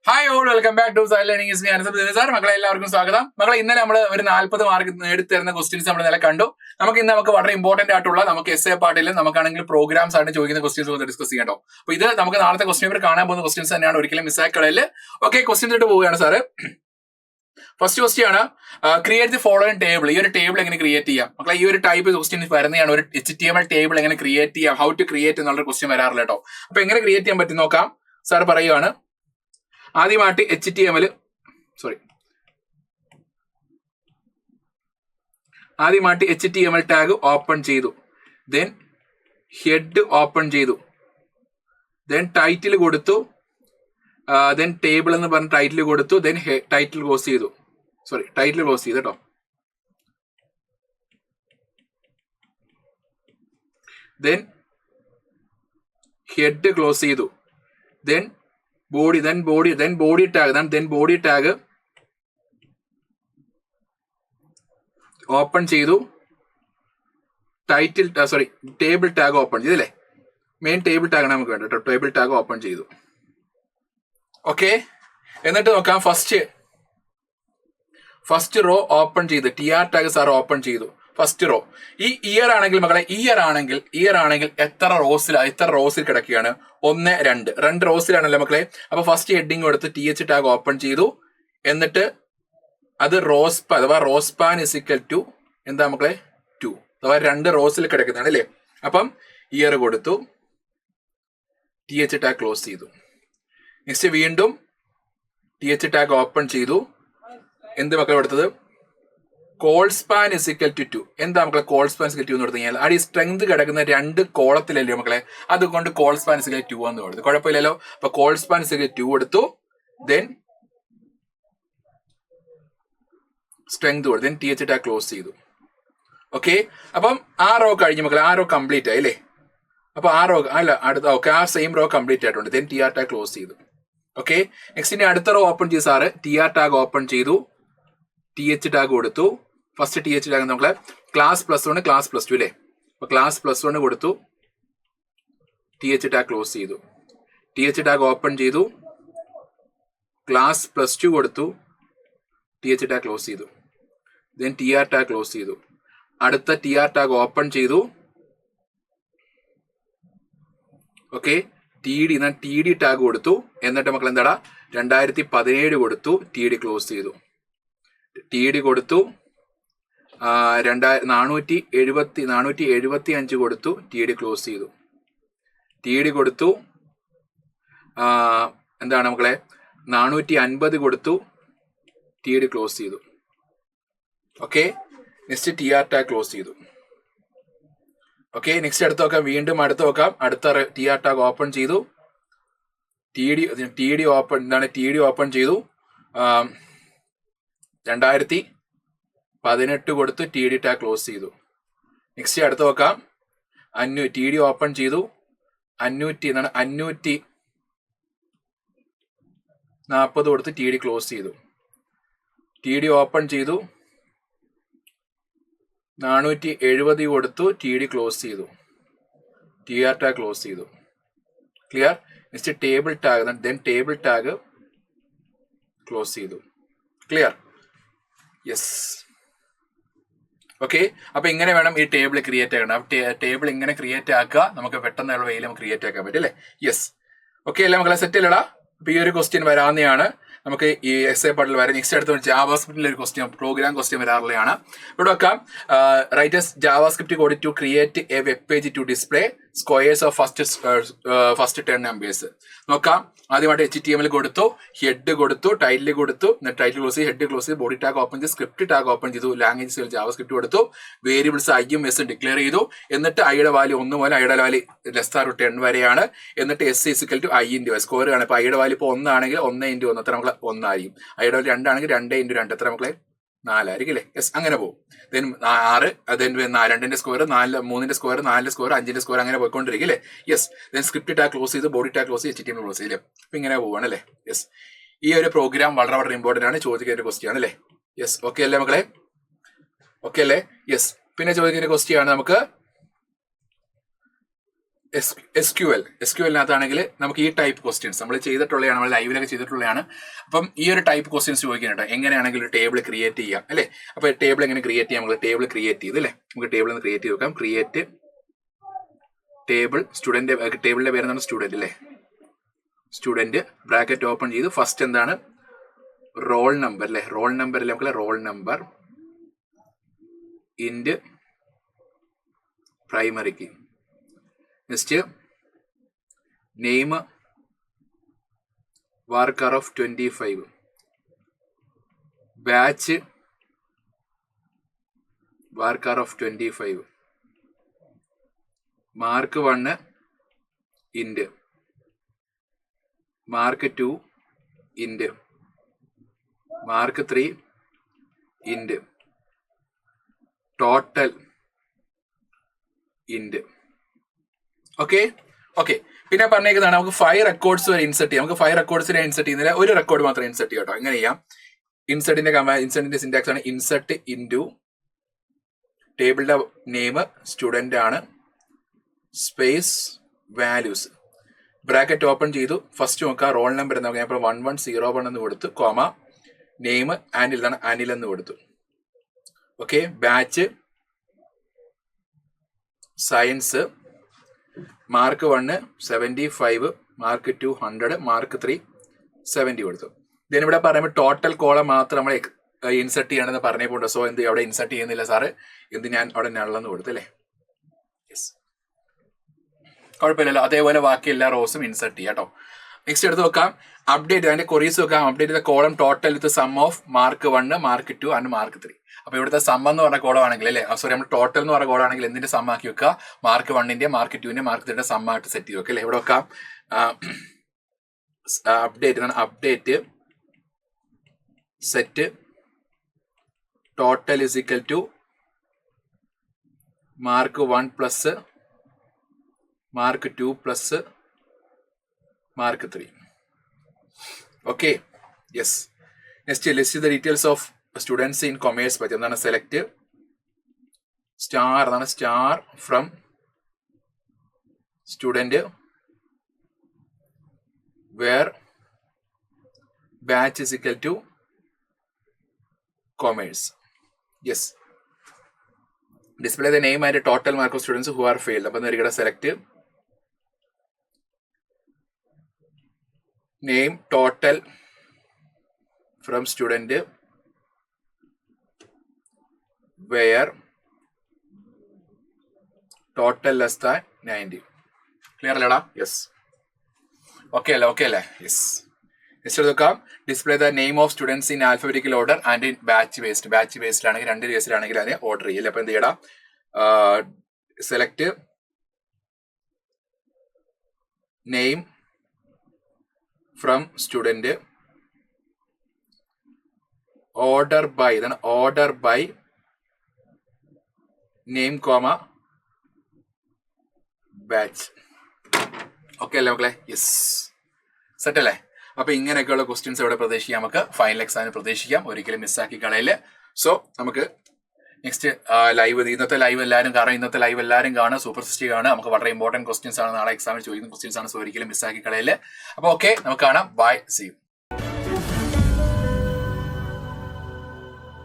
Hi all, welcome back to silent learning. Sir, മക്കളെ എല്ലാവർക്കും സ്വാഗതം. മക്കളെ, ഇന്നലെ നമ്മൾ ഒരു 40 മാർക്ക് നേടിത്തരുന്ന ക്വസ്റ്റ്യൻസ് നമ്മൾ ഇന്നലെ കണ്ടു. നമുക്ക് വളരെ ഇമ്പോർട്ടന്റ് ആയിട്ടുള്ള നമുക്ക് എസ് എ പാർട്ടിൽ നമുക്കാണെങ്കിൽ പ്രോഗ്രാംസ് ആയിട്ട് ചോദിക്കുന്ന ക്വസ്റ്റ്യൻസ് ഒന്ന് ഡിസ്കസ് ചെയ്യട്ടോ. അപ്പൊ ഇത് നമുക്ക് നാളത്തെ ക്വസ്റ്റ്യൻ പേപ്പർ കാണാൻ പോകുന്ന ക്വസ്റ്റ്യൻസ് തന്നെയാണ്, ഒരിക്കലും മിസ്സാക്കളയിൽ. ഓക്കെ, ക്വസ്റ്റ്യൻസ് ഇട്ട് പോവുകയാണ് സാറ്. ഫസ്റ്റ് ക്വസ്റ്റ്യൻ ആണ്, ക്രിയേറ്റ് ദി ഫോളോയിങ് ടേബിൾ. ഈ ഒരു ടേബിൾ എങ്ങനെ ക്രിയേറ്റ് ചെയ്യാം മക്കളെ? ഈ ഒരു ടൈപ്പ് ക്വസ്റ്റ്യൻ വരുന്നതാണ്. ഒരു HTML ടേബിൾ എങ്ങനെ ക്രിയേറ്റ് ചെയ്യാം, ഹൗ ടു ക്രിയേറ്റ് എന്നുള്ള ക്വസ്റ്റ്യൻ വരാറില്ല കേട്ടോ. അപ്പൊ എങ്ങനെ ക്രിയേറ്റ് ചെയ്യാൻ പറ്റും നോക്കാം. സാർ പറയുകയാണ്, ആദ്യമായിട്ട് HTML ടാഗ് ഓപ്പൺ ചെയ്തു, ദെൻ ഹെഡ് ഓപ്പൺ ചെയ്തു, ദെൻ ടൈറ്റിൽ കൊടുത്തു, ദെൻ ടേബിൾ എന്ന് പറഞ്ഞ ടൈറ്റിൽ കൊടുത്തു, ദെൻ ടൈറ്റിൽ ക്ലോസ് ചെയ്തു കേട്ടോ. ദെൻ ഹെഡ് ക്ലോസ് ചെയ്തു, ദെൻ ബോഡി ടാഗ് ഓപ്പൺ ചെയ്തു, ടേബിൾ ടാഗ് ഓപ്പൺ ചെയ്തല്ലേ. മെയിൻ ടേബിൾ ടാഗ് നമുക്ക് വേണ്ട കേട്ടോ. ടേബിൾ ടാഗ് ഓപ്പൺ ചെയ്തു. ഓക്കെ, എന്നിട്ട് നോക്കാം. ഫസ്റ്റ് റോ ഓപ്പൺ ചെയ്ത് TR ടാഗ് സാർ ഓപ്പൺ ചെയ്തു. ഫസ്റ്റ് റോ ഈ ഇയർ ആണെങ്കിൽ മക്കളെ, ഇയർ ആണെങ്കിൽ എത്ര റോസിൽ കിടക്കുകയാണ്? 1, 2 റോസിലാണല്ലോ മക്കളെ. അപ്പൊ ഫസ്റ്റ് ഹെഡിങ് കൊടുത്ത് TH ടാഗ് ഓപ്പൺ ചെയ്തു. എന്നിട്ട് അത് റോസ്പാൻ ഇസിക്കൽ ടു എന്താ മക്കളെ? 2. അഥവാ 2 റോസിൽ കിടക്കുന്നതാണ് അല്ലേ. അപ്പം ഇയർ കൊടുത്തു, TH ടാഗ് ക്ലോസ് ചെയ്തു. നെക്സ്റ്റ് വീണ്ടും TH ടാഗ് ഓപ്പൺ ചെയ്തു. എന്ത് മക്കളെ കൊടുത്തത്? Col span is equal to 2. എന്താ മക്കളെ കോൾ സ്പാൻ ഇസിക്കൽ 2 എന്ന് കൊടുത്തു കഴിഞ്ഞാൽ, ഈ സ്ട്രെങ്ത് കിടക്കുന്ന 2 കോളത്തിലല്ലേ മക്കളെ, അതുകൊണ്ട് കോൾ സ്പാൻ ഇസിക്കൽ 2 എന്ന് കൊടുത്തു. കുഴപ്പമില്ലല്ലോ. അപ്പൊ കോൾ സ്പാൻ ഇസിക്കൽ 2 കൊടുത്തു, ദെൻ സ്ട്രെങ്ത് കൊടുത്തു, ദെൻ TH ടാഗ് ക്ലോസ് ചെയ്തു. ഓക്കെ, അപ്പം ആ റോ കഴിഞ്ഞു മക്കളെ. ആ റോ കംപ്ലീറ്റ് ആയി അല്ലേ. അപ്പൊ ആ റോ അടുത്ത ഓക്കെ, ആ സെയിം റോ കംപ്ലീറ്റ് ആയിട്ടുണ്ട്. ദെൻ TR ടാഗ് ക്ലോസ് ചെയ്തു. ഓക്കെ, നെക്സ്റ്റ് ഇനി അടുത്ത റോ ഓപ്പൺ ചെയ്തു സാറ്. TR ടാഗ് ഓപ്പൺ ചെയ്തു, TH ടാഗ് കൊടുത്തു. ഫസ്റ്റ് TH ടാഗ് നമ്മളെ ക്ലാസ് +1 ക്ലാസ് +2 അല്ലേ. അപ്പൊ ക്ലാസ് +1 കൊടുത്തു, TH ടാഗ് ക്ലോസ് ചെയ്തു. TH ടാഗ് ഓപ്പൺ ചെയ്തു, ക്ലാസ് +2 കൊടുത്തു, TH ടാഗ് ക്ലോസ് ചെയ്തു. ദെൻ TR ടാഗ് ക്ലോസ് ചെയ്തു. അടുത്ത TR ടാഗ് ഓപ്പൺ ചെയ്തു. ഓക്കെ, TD ടാഗ് കൊടുത്തു. എന്നിട്ട് മക്കൾ എന്താടാ 2017 കൊടുത്തു, TD ക്ലോസ് ചെയ്തു. TD കൊടുത്തു, 475 കൊടുത്തു, TD ക്ലോസ് ചെയ്തു. TD കൊടുത്തു, എന്താണ് മക്കളെ 450 കൊടുത്തു, TD ക്ലോസ് ചെയ്തു. Okay, next TR tag close ചെയ്തു. ഓക്കെ, നെക്സ്റ്റ് അടുത്ത് നോക്കാം. വീണ്ടും അടുത്ത് നോക്കാം. അടുത്ത TR ടാഗ് ഓപ്പൺ ചെയ്തു, TD ഓപ്പൺ ചെയ്തു, 2018 കൊടുത്ത് TD ടാഗ് ക്ലോസ് ചെയ്തു. നെക്സ്റ്റ് അടുത്ത് നോക്കാം. TD ഓപ്പൺ ചെയ്തു, 540 കൊടുത്ത് TD ക്ലോസ് ചെയ്തു. TD ഓപ്പൺ ചെയ്തു, 470 കൊടുത്തു, TD ക്ലോസ് ചെയ്തു. TR ടാഗ് ക്ലോസ് ചെയ്തു. Clear. Next table tag, then table tag close ചെയ്തു. ക്ലിയർ? യെസ്. ഓക്കെ, അപ്പൊ ഇങ്ങനെ വേണം ഈ ടേബിൾ ക്രിയേറ്റ് ആക്കണം. ടേബിൾ ഇങ്ങനെ ക്രിയേറ്റ് ആക്കുക, നമുക്ക് പെട്ടെന്നുള്ള വേയിൽ നമുക്ക് ക്രിയേറ്റ് ആക്കാൻ പറ്റും അല്ലേ. യെസ്. ഓക്കെ, അല്ലേ മക്കളെ, സെറ്റ് അല്ലടാ. അപ്പൊ ഈ ഒരു ക്വസ്റ്റ്യൻ വരാവുന്നതാണ് നമുക്ക് ഈ എസ് എ പാർട്ടിൽ വരെ. നെക്സ്റ്റ് അടുത്ത ജാവാസ്ക്രിപ്റ്റിലെ ഒരു ക്വസ്റ്റ്യൻ, പ്രോഗ്രാം ക്വസ്റ്റ്യൻ വരാറുള്ളതാണ്. ഇവിടെ വെക്കാം. Writers JavaScript code to create a web page to display squares of first 10 numbers. നോക്കാം. ആദ്യമായിട്ട് HTML കൊടുത്തു, ഹെഡ് കൊടുത്തു, ടൈറ്റിൽ കൊടുത്തു, ടൈറ്റിൽ ക്ലോസ് ചെയ്ത്, ഹെഡ് ക്ലോസ് ചെയ്ത്, ബോഡി ടാഗ് ഓപ്പൺ ചെയ്ത്, സ്ക്രിപ്റ്റ് ടാഗ് ഓപ്പൺ ചെയ്തു, ലാംഗ്വേജ് ജാവാസ്ക്രിപ്റ്റ് കൊടുത്തു, വേരിയബിൾസ് Iയും S ഡിക്ലെയർ ചെയ്തു. എന്നിട്ട് ഐയുടെ വാല്യൂ 1 മുതൽ ഐയുടെ വാല്യൂ <10 വരെയാണ്. എന്നിട്ട് S is equal to I × square ആണ്. അപ്പൊ ഐയുടെ വാല്യൂ ഇപ്പോൾ 1 ആണെങ്കിൽ 1 × 1 എത്ര മക്കളെ 1 ആയിരിക്കും. ഐയുടെ വാല്യൂ 2 ആണെങ്കിൽ 2 × 2 എത്ര മക്കളെ 4 ആയിരിക്കും അല്ലേ. യെസ്, അങ്ങനെ പോകും. ദെൻ 6, ദെൻ 2ന്റെ സ്കോർ, 3ന്റെ സ്കോർ, 4ന്റെ സ്കോർ, 5ന്റെ സ്കോർ, അങ്ങനെ പോയിക്കൊണ്ടിരിക്കും അല്ലേ. Yes. Then script tag close ചെയ്ത്, ബോഡി ടാഗ് ക്ലോസ് ചെയ്ത്, HTML ക്ലോസ് ചെയ്യില്ലേ. അപ്പൊ ഇങ്ങനെ പോവാണ് അല്ലേ. യെസ്, ഈ ഒരു പ്രോഗ്രാം വളരെ ഇമ്പോർട്ടന്റ് ആണ്, ചോദിക്കുന്ന ഒരു ക്വസ്റ്റ്യൻ ആണ് അല്ലേ. യെസ്, ഓക്കെ അല്ലേ മക്കളെ? ഓക്കെ അല്ലേ? യെസ്. പിന്നെ ചോദിക്കുന്ന ക്വസ്റ്റ്യൻ ആണ് നമുക്ക് SQLിനകത്താണെങ്കിൽ നമുക്ക് ഈ ടൈപ്പ് ക്വസ്റ്റ്യൻസ് നമ്മൾ ചെയ്തിട്ടുള്ളതാണ്, നമ്മൾ ലൈവിലൊക്കെ ചെയ്തിട്ടുള്ളതാണ്. അപ്പം ഈ ഒരു ടൈപ്പ് ക്വസ്റ്റ്യൻസ് ചോദിക്കുന്നുണ്ട്, എങ്ങനെയാണെങ്കിൽ ഒരു ടേബിൾ ക്രിയേറ്റ് ചെയ്യാം അല്ലേ. അപ്പൊ ടേബിൾ എങ്ങനെ ക്രിയേറ്റ് ചെയ്യാം, നമ്മൾ ടേബിൾ ക്രിയേറ്റ് ചെയ്ത് അല്ലേ, നമുക്ക് ടേബിൾ ഒന്ന് ക്രിയേറ്റ് ചെയ്ത് വെക്കാം. ക്രിയേറ്റ് ടേബിൾ സ്റ്റുഡന്റ്, ടേബിളിന്റെ പേര് എന്താണ്, സ്റ്റുഡന്റ് അല്ലേ. സ്റ്റുഡന്റ് ബ്രാക്കറ്റ് ഓപ്പൺ ചെയ്ത് ഫസ്റ്റ് എന്താണ്, റോൾ നമ്പർ അല്ലേ. റോൾ നമ്പർ അല്ലേ, നമുക്ക് റോൾ നമ്പർ ഇൻഡ് പ്രൈമറിക്ക്. Next name varchar of 25, batch varchar of 25, mark 1 int, mark 2 ഇൻഡ്, മാർക്ക് 3 ഇൻഡ്, ടോട്ടൽ ഇൻഡ്. ഓക്കെ. പിന്നെ പറഞ്ഞേക്കുന്നതാണ് നമുക്ക് 5 റെക്കോർഡ്സ് വരെ ഇൻസെർട്ട് ചെയ്യാം. നമുക്ക് 5 റെക്കോർഡ്സിനെ ഇൻസെർട്ട് ചെയ്യുന്നില്ല, ഒരു റെക്കോർഡ് മാത്രം ഇൻസെർട്ട് ചെയ്യാം കേട്ടോ. എങ്ങനെ ചെയ്യാം, ഇൻസെർട്ടിന്റെ സിന്റാക്സ് ആണ് ഇൻസെർട്ട് ഇൻറ്റു ടേബിളിന്റെ നെയിം സ്റ്റുഡന്റ് ആണ്, സ്പേസ് വാല്യൂസ് ബ്രാക്കറ്റ് ഓപ്പൺ ചെയ്തു. ഫസ്റ്റ് നോക്കാം റോൾ നമ്പർ എന്ന് നോക്കാം. 1101 എന്ന് കൊടുത്തു, കോമ നെയിം ആനിൽ ആണ്, അനിൽ എന്ന് കൊടുത്തു. Okay. Batch science, mark 1 75, mark 2 100, mark 3 70 കൊടുത്തു. ഇതിനിവിടെ പറയുമ്പോൾ ടോട്ടൽ കോളം മാത്രം നമ്മൾ ഇൻസെർട്ട് ചെയ്യണമെന്ന് പറഞ്ഞപ്പോണ്ട്. സോ എന്ത് അവിടെ ഇൻസെർട്ട് ചെയ്യുന്നില്ല സാറ്, എന്ത് ഞാൻ അവിടെ നള്ളെന്ന് കൊടുത്തു അല്ലേ. യെസ്, കുഴപ്പമില്ലല്ലോ. അതേപോലെ ബാക്കി എല്ലാ റോസും ഇൻസെർട്ട് ചെയ്യാം കേട്ടോ. നെക്സ്റ്റ് എടുത്ത് നോക്കാം, അപ്ഡേറ്റ് അതിന്റെ കൊറീസ് നോക്കാം. അപ്ഡേറ്റ് ചെയ്ത column total with sum of mark 1, mark 2 and mark 3. അപ്പൊ ഇവിടുത്തെ സം എന്ന് പറഞ്ഞ കോളം ആണെങ്കിൽ അല്ലേ, സോറി നമ്മൾ ടോട്ടൽ എന്ന് പറഞ്ഞ കോളം ആണെങ്കിൽ എന്തിന്റെ സം ആക്കി വെക്കുക, മാർക്ക് 1ന്റെ മാർക്ക് 2ന്റെ മാർക്ക് 3ന്റെ സം ആയിട്ട് സെറ്റ് ചെയ്ത് വെക്കുക അല്ലേ. ഇവിടെ വെക്കാം update set total is equal to mark 1 plus mark 2 plus mark 3. Okay. Yes. Next list the details of students in commerce പറ്റി. എന്താണ് സെലക്ട് സ്റ്റാർ, അതാണ് star from student where batch is equal to commerce. Yes. Display the name and total mark of students who are failed. അപ്പൊ ഇവിടെ select name total from student where total less than 90. Clear അല്ലേടാ? Yes. Okay അല്ലേ? Yes. Next നോക്കാം, display the name of students in alphabetical order and in batch ബേസ്ഡിലാണെങ്കിൽ 2 കേസിലാണെങ്കിൽ അതിനെ order ചെയ്യില്ല. അപ്പൊ എന്ത് ചെയ്യടാ, select name from student order by, ഇതാണ് order by name comma batch. Okay അല്ലേ മക്കളെ? യെസ്. സെറ്റ് അല്ലേ? അപ്പൊ ഇങ്ങനെയൊക്കെയുള്ള ക്വസ്റ്റ്യൻസ് ഇവിടെ പ്രതീക്ഷിക്കാം, നമുക്ക് ഫൈനൽ എക്സാമിന് പ്രതീക്ഷിക്കാം, ഒരിക്കലും മിസ്സാക്കി കളയില്ല. സോ നമുക്ക് നെക്സ്റ്റ് ലൈവ്, ഇന്നത്തെ ലൈവ് എല്ലാവരും കാണുക, സൂപ്പർ സിസ്റ്റി കാണുക. നമുക്ക് വളരെ ഇമ്പോർട്ടന്റ് ക്വസ്റ്റ്യൻസ് ആണ്, നാളെ എക്സാമിന് ചോദിക്കുന്ന ക്വസ്റ്റ്യൻസ് ആണ്. സോ ഒരിക്കലും മിസ്സാക്കി കളയില്ല. അപ്പൊ ഓക്കെ, നമുക്ക് കാണാം. Bye, see U.